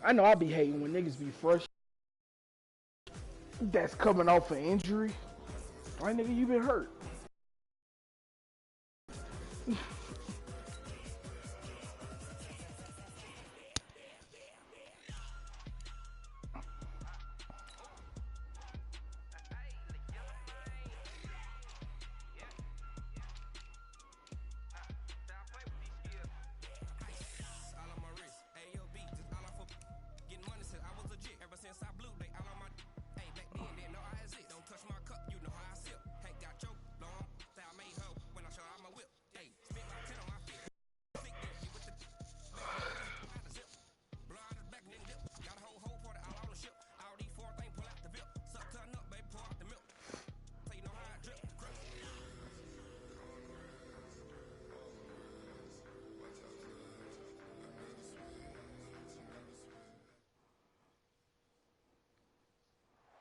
I know I be hating when niggas be fresh. That's coming off an injury. Right, nigga, you been hurt.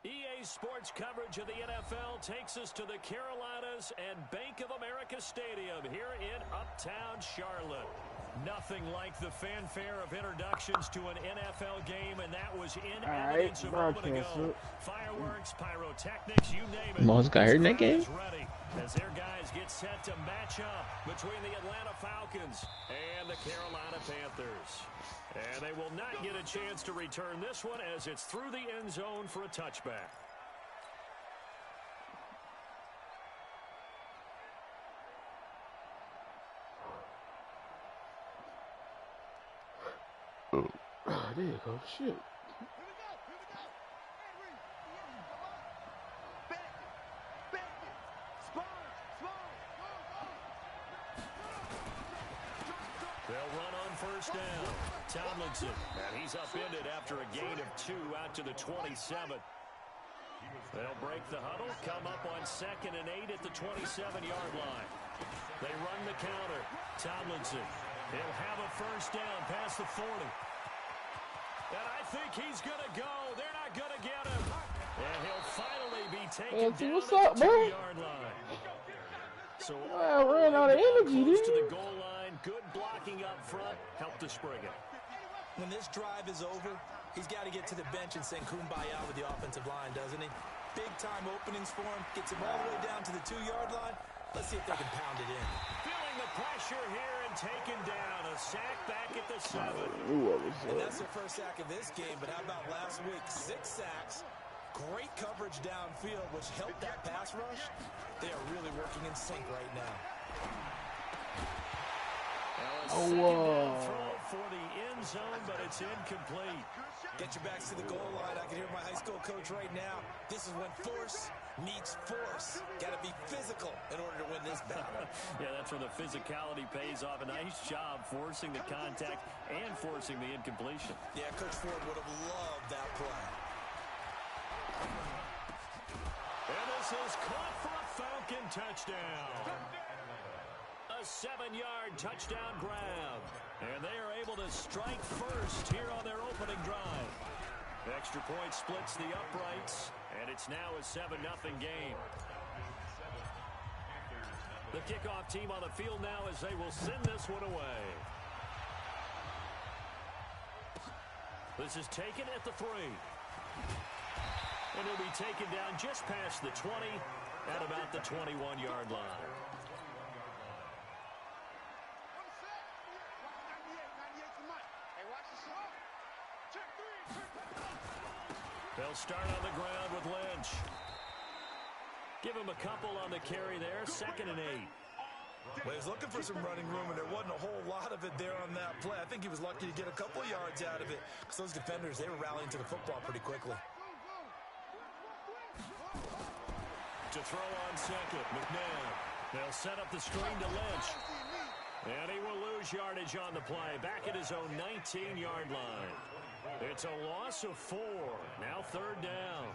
EA Sports coverage of the NFL takes us to the Carolinas and Bank of America Stadium here in Uptown Charlotte. Nothing like the fanfare of introductions to an NFL game, and that was in evidence a moment ago. Fireworks, pyrotechnics, you name it. Most got hurt in that game. Ready as their guys get set to match up between the Atlanta Falcons and the Carolina Panthers. And they will not get a chance to return this one as it's through the end zone for a touchback. Oh, there you go. Shit. They'll run on first down. Tomlinson, and he's upended after a gain of 2 out to the 27. They'll break the huddle, come up on 2nd and 8 at the 27-yard line. They run the counter. Tomlinson, he'll have a first down past the 40. And I think he's going to go. They're not going to get him. And he'll finally be taken down at the 2-yard line. So ran out of energy, close to the goal line. Good blocking up front. Helped to spring it. When this drive is over, he's got to get to the bench and sing Kumbaya with the offensive line, doesn't he? Big-time openings for him. Gets him all the way down to the 2-yard line. Let's see if they can pound it in. Feeling the pressure here and taken down. A sack back at the 7. And that's their first sack of this game, but how about last week? 6 sacks. Great coverage downfield, which helped that pass rush. They are really working in sync right now. Second down throw for the end zone, but it's incomplete. Get your backs to the goal line. I can hear my high school coach right now. This is when force meets force. Got to be physical in order to win this battle. Yeah, that's where the physicality pays off. A nice job forcing the contact and forcing the incompletion. Yeah, Coach Ford would have loved that play. And this is caught for a Falcon touchdown. A 7-yard touchdown grab. And they are able to strike first here on their opening drive. Extra point splits the uprights, and it's now a 7-0 game. The kickoff team on the field now as they will send this one away. This is taken at the 3. And he'll be taken down just past the 20 at about the 21-yard line. They'll start on the ground with Lynch. Give him a couple on the carry there. 2nd and 8. Well, he was looking for some running room, and there wasn't a whole lot of it there on that play. I think he was lucky to get a couple yards out of it because those defenders, they were rallying to the football pretty quickly. To throw on 2nd, McNabb. They'll set up the screen to Lynch. And he will lose yardage on the play. Back at his own 19-yard line. It's a loss of 4. Now 3rd down.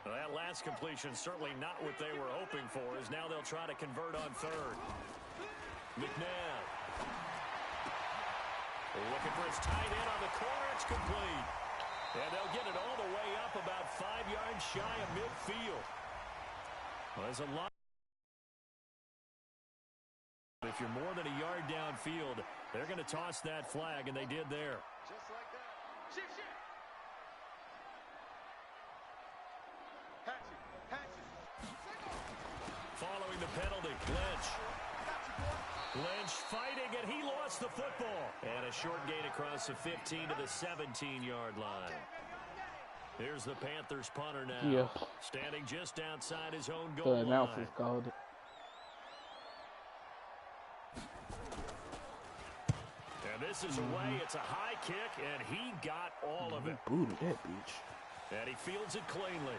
Well, that last completion certainly not what they were hoping for, as now they'll try to convert on 3rd. McNabb. Looking for his tight end on the corner. It's complete. And they'll get it all the way up about 5 yards shy of midfield. Well, there's a lot. If you're more than a yard downfield, they're going to toss that flag, and they did there. Following the penalty, Lynch fighting, and he lost the football. And a short gain across the 15 to the 17-yard line. Here's the Panthers punter now. Yeah. Standing just outside his own The goal line. announcers called it. And this is away. It's a high kick, and he got all of it. Booted that bitch. And he fields it cleanly.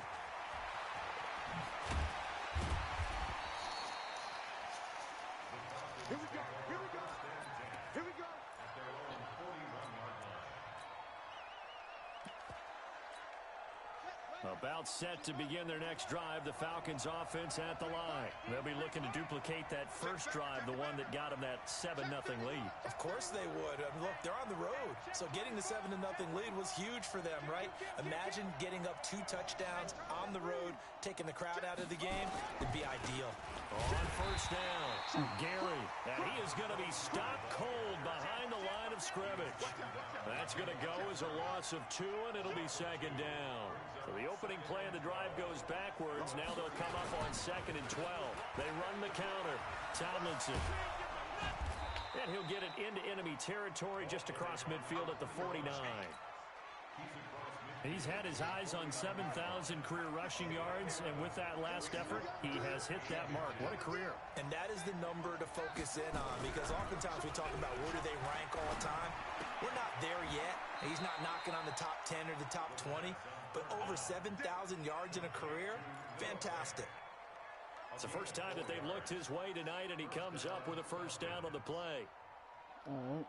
Here we go. Here we go. Here we go. About set to begin their next drive, the Falcons offense at the line. They'll be looking to duplicate that first drive, the one that got them that 7-0 lead. Of course they would. I mean, look, they're on the road. So getting the 7-0 lead was huge for them, right? Imagine getting up 2 touchdowns on the road, taking the crowd out of the game. It'd be ideal. On first down, Gary. And he is going to be stopped cold behind the line of scrimmage. That's going to go as a loss of 2, and it'll be second down. So the opening play of the drive goes backwards. Now they'll come up on 2nd and 12. They run the counter. Tomlinson. And he'll get it into enemy territory just across midfield at the 49. He's had his eyes on 7,000 career rushing yards, and with that last effort, he has hit that mark. What a career. And that is the number to focus in on, because oftentimes we talk about where do they rank all the time. We're not there yet. He's not knocking on the top 10 or the top 20, but over 7,000 yards in a career, fantastic. It's the first time that they've looked his way tonight, and he comes up with a first down on the play. All right.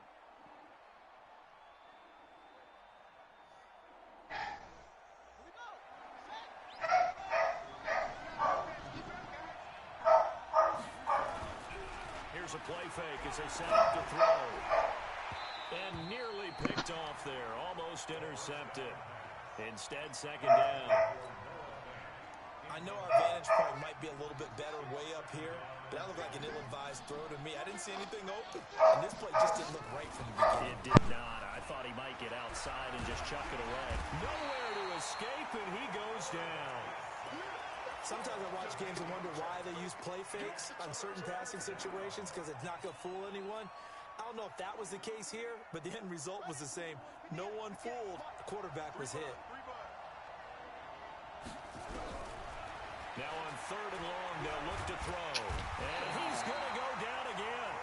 Here's a play fake as they set up to throw. And nearly picked off there. Almost intercepted. Instead, second down. I know our vantage point might be a little bit better way up here, but that looked like an ill-advised throw to me. I didn't see anything open, and this play just didn't look right from the beginning. It did not. I thought he might get outside and just chuck it away. Nowhere to escape, and he goes down. Sometimes I watch games and wonder why they use play fakes on certain passing situations, because it's not going to fool anyone. I don't know if that was the case here, but the end result was the same. No one fooled. The quarterback was hit. Now on 3rd and long, they'll look to throw. And he's going to go down again.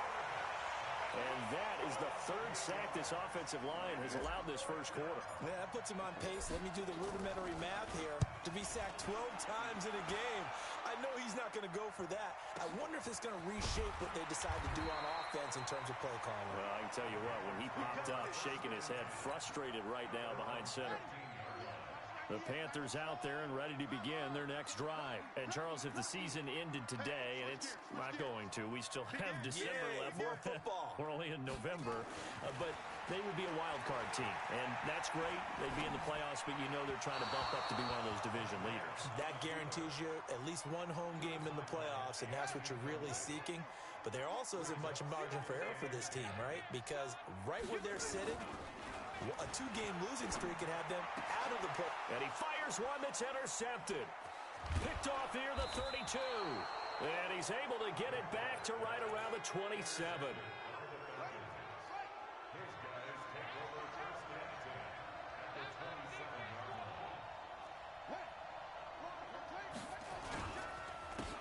And that is the 3rd sack this offensive line has allowed this first quarter. Yeah, that puts him on pace. Let me do the rudimentary math here. To be sacked 12 times in a game. I know he's not going to go for that. I wonder if it's going to reshape what they decide to do on offense in terms of play calling. Well, I can tell you what, when he popped up, shaking his head, frustrated right now behind center. The Panthers out there and ready to begin their next drive. And, Charles, if the season ended today, and it's not going to, we still have December left. More football. We're only in November. But they would be a wild card team. And that's great. They'd be in the playoffs, but you know they're trying to bump up to be one of those division leaders. That guarantees you at least one home game in the playoffs, and that's what you're really seeking. But there also isn't much margin for error for this team, right? Because right where they're sitting, a 2-game losing streak could have them out of the play. And he fires one that's intercepted. Picked off here, the 32. And he's able to get it back to right around the 27.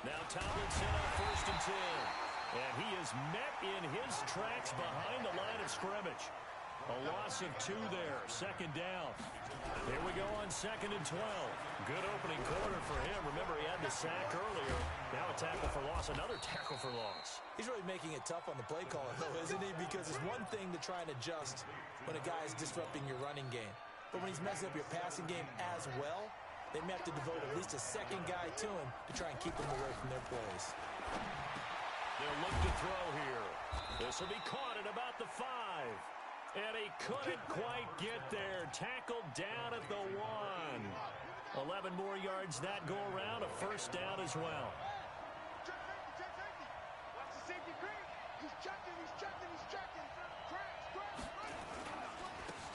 Now Tomlinson on 1st and 10. And he is met in his tracks behind the line of scrimmage. A loss of 2 there, second down. Here we go on 2nd and 12. Good opening quarter for him. Remember, he had the sack earlier. Now a tackle for loss, another tackle for loss. He's really making it tough on the play caller, though, isn't he? Because it's one thing to try and adjust when a guy is disrupting your running game. But when he's messing up your passing game as well, they may have to devote at least a second guy to him to try and keep him away from their plays. They'll look to throw here. This will be caught at about the 5. And he couldn't quite get there. Tackled down at the 1. 11 more yards that go around. A first down as well.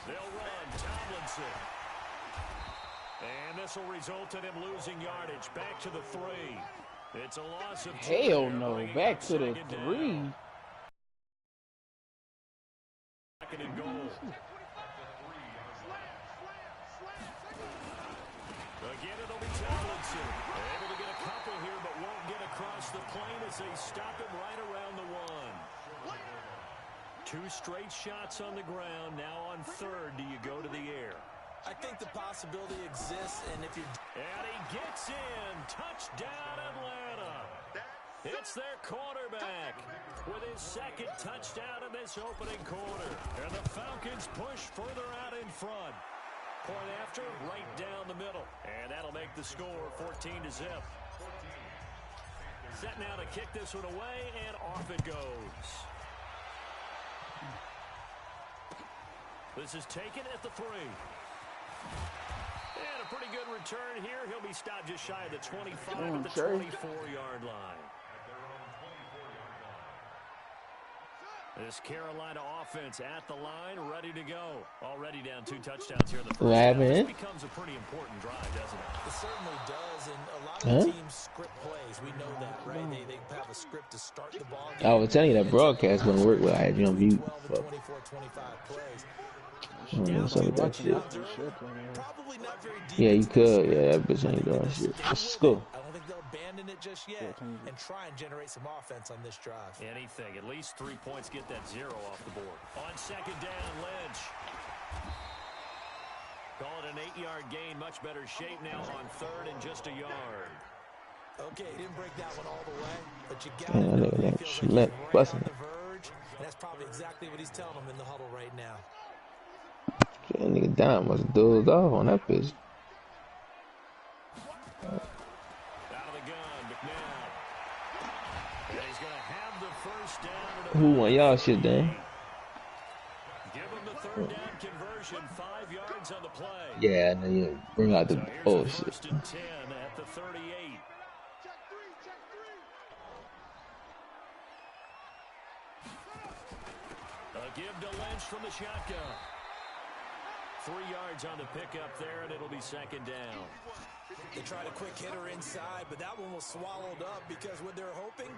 They'll run. Tomlinson it. And this will result in him losing yardage. Back to the 3. It's a loss of 2. Hell no. Back to the 3. Second and goal. Again, it'll be Tomlinson. Able to get a couple here, but won't get across the plane as they stop him right around the 1. 2 straight shots on the ground. Now on 3rd, do you go to the air? I think the possibility exists, and if you... And he gets in. Touchdown, Atlanta. It's their quarterback with his 2nd touchdown in this opening quarter. And the Falcons push further out in front. Point after, right down the middle. And that'll make the score 14-0. Set now to kick this one away, and off it goes. This is taken at the 3. And a pretty good return here. He'll be stopped just shy of the 25 at the 24-yard line. This Carolina offense at the line, ready to go. Already down 2 touchdowns here in the first half. This becomes a pretty important drive, doesn't it? It certainly does, and a lot of teams script plays. We know that, right? They have a script to start the ball game. I was telling you that broadcast wouldn't work well. I had you on mute. 12 and 24, 25 plays. Some of that shit. Probably not very deep. Yeah, you could. Yeah, that bitch ain't doing shit. Let's go. I don't think they'll abandon it just yet and try and generate some offense on this drive. Anything. At least 3 points, get that 0 off the board. On 2nd down, Lynch. Call it an 8-yard gain. Much better shape now on 3rd and just a yard. Okay, didn't break that one all the way, but you got Yeah, it. that Feels shit like lit. he's right on Busting. the verge, and that's probably exactly what he's telling them in the huddle right now. That nigga Don must have dozed off on that bitch. Out of the gun, McNabb. And he's going to have the first down. Who won y'all shit, Dan? Give him the 3rd down conversion. 5 yards on the play. Yeah, and then you bring out the So here's bullshit. 1st and 10 at the 38. A give to Lynch from the shotgun. 3 yards on the pickup there, and it'll be 2nd down. They tried a quick hitter inside, but that one was swallowed up because what they're hoping,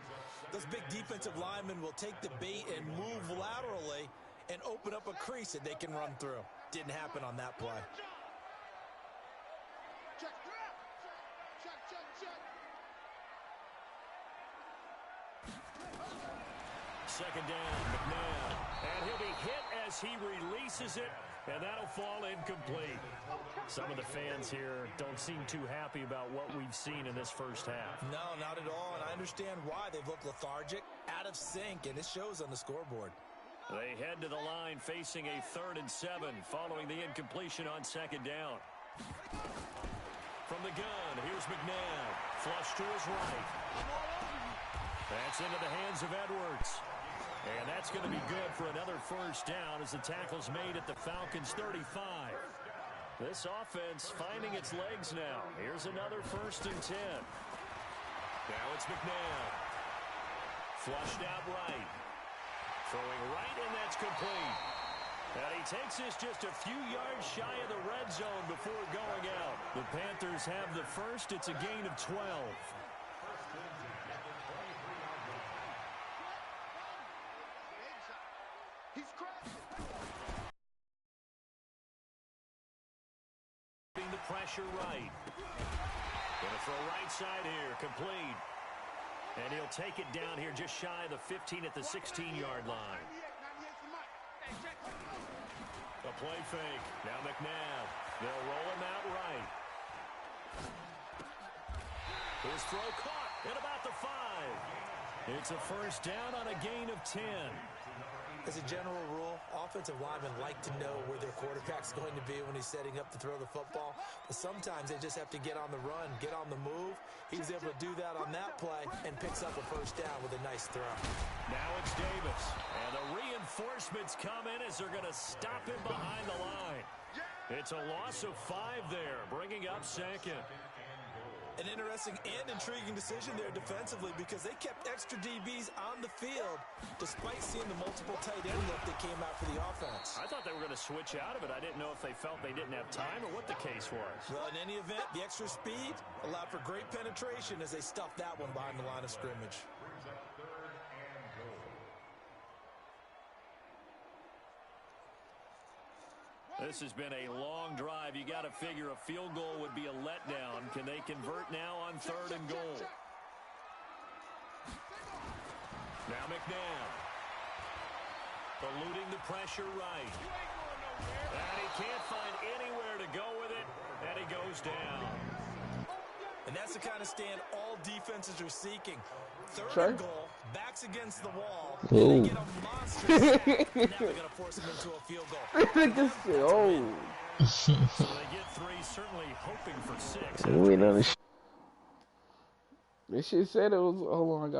those big defensive linemen will take the bait and move laterally and open up a crease that they can run through. Didn't happen on that play. Second down, McNabb. And he'll be hit as he releases it, and that'll fall incomplete. Some of the fans here don't seem too happy about what we've seen in this first half. No, not at all, and I understand why. They've looked lethargic, out of sync, and it shows on the scoreboard. They head to the line facing a 3rd and 7 following the incompletion on 2nd down. From the gun, here's McNabb. Flush to his right. That's into the hands of Edwards. And that's going to be good for another first down as the tackle's made at the Falcons' 35. This offense finding its legs now. Here's another 1st and 10. Now it's McNabb. Flushed out right. Throwing right, and that's complete. And he takes this just a few yards shy of the red zone before going out. The Panthers have the first. It's a gain of 12. He's crashing. The pressure right. Gonna throw right side here, complete. And he'll take it down here just shy of the 15 at the 16-yard line. A play fake. Now McNabb. They'll roll him out right. His throw caught at about the 5. It's a first down on a gain of 10. As a general rule, offensive linemen like to know where their quarterback's going to be when he's setting up to throw the football. But sometimes they just have to get on the run, get on the move. He was able to do that on that play and picks up a first down with a nice throw. Now it's Davis. And the reinforcements come in as they're going to stop him behind the line. It's a loss of 5 there, bringing up 2nd. An interesting and intriguing decision there defensively because they kept extra DBs on the field despite seeing the multiple tight end look that came out for the offense. I thought they were going to switch out of it. I didn't know if they felt they didn't have time or what the case was. Well, in any event, the extra speed allowed for great penetration as they stuffed that one behind the line of scrimmage. This has been a long drive. You got to figure a field goal would be a letdown. Can they convert now on 3rd and goal? Now McNabb. Eluding the pressure right. And he can't find anywhere to go with it. And he goes down. And that's the kind of stand all defenses are seeking. 3rd and goal, backs against the wall. They get a monster sack. Now they're going to force him into a field goal. So they get 3, certainly hoping for 6. This shit said it was. Hold on, I got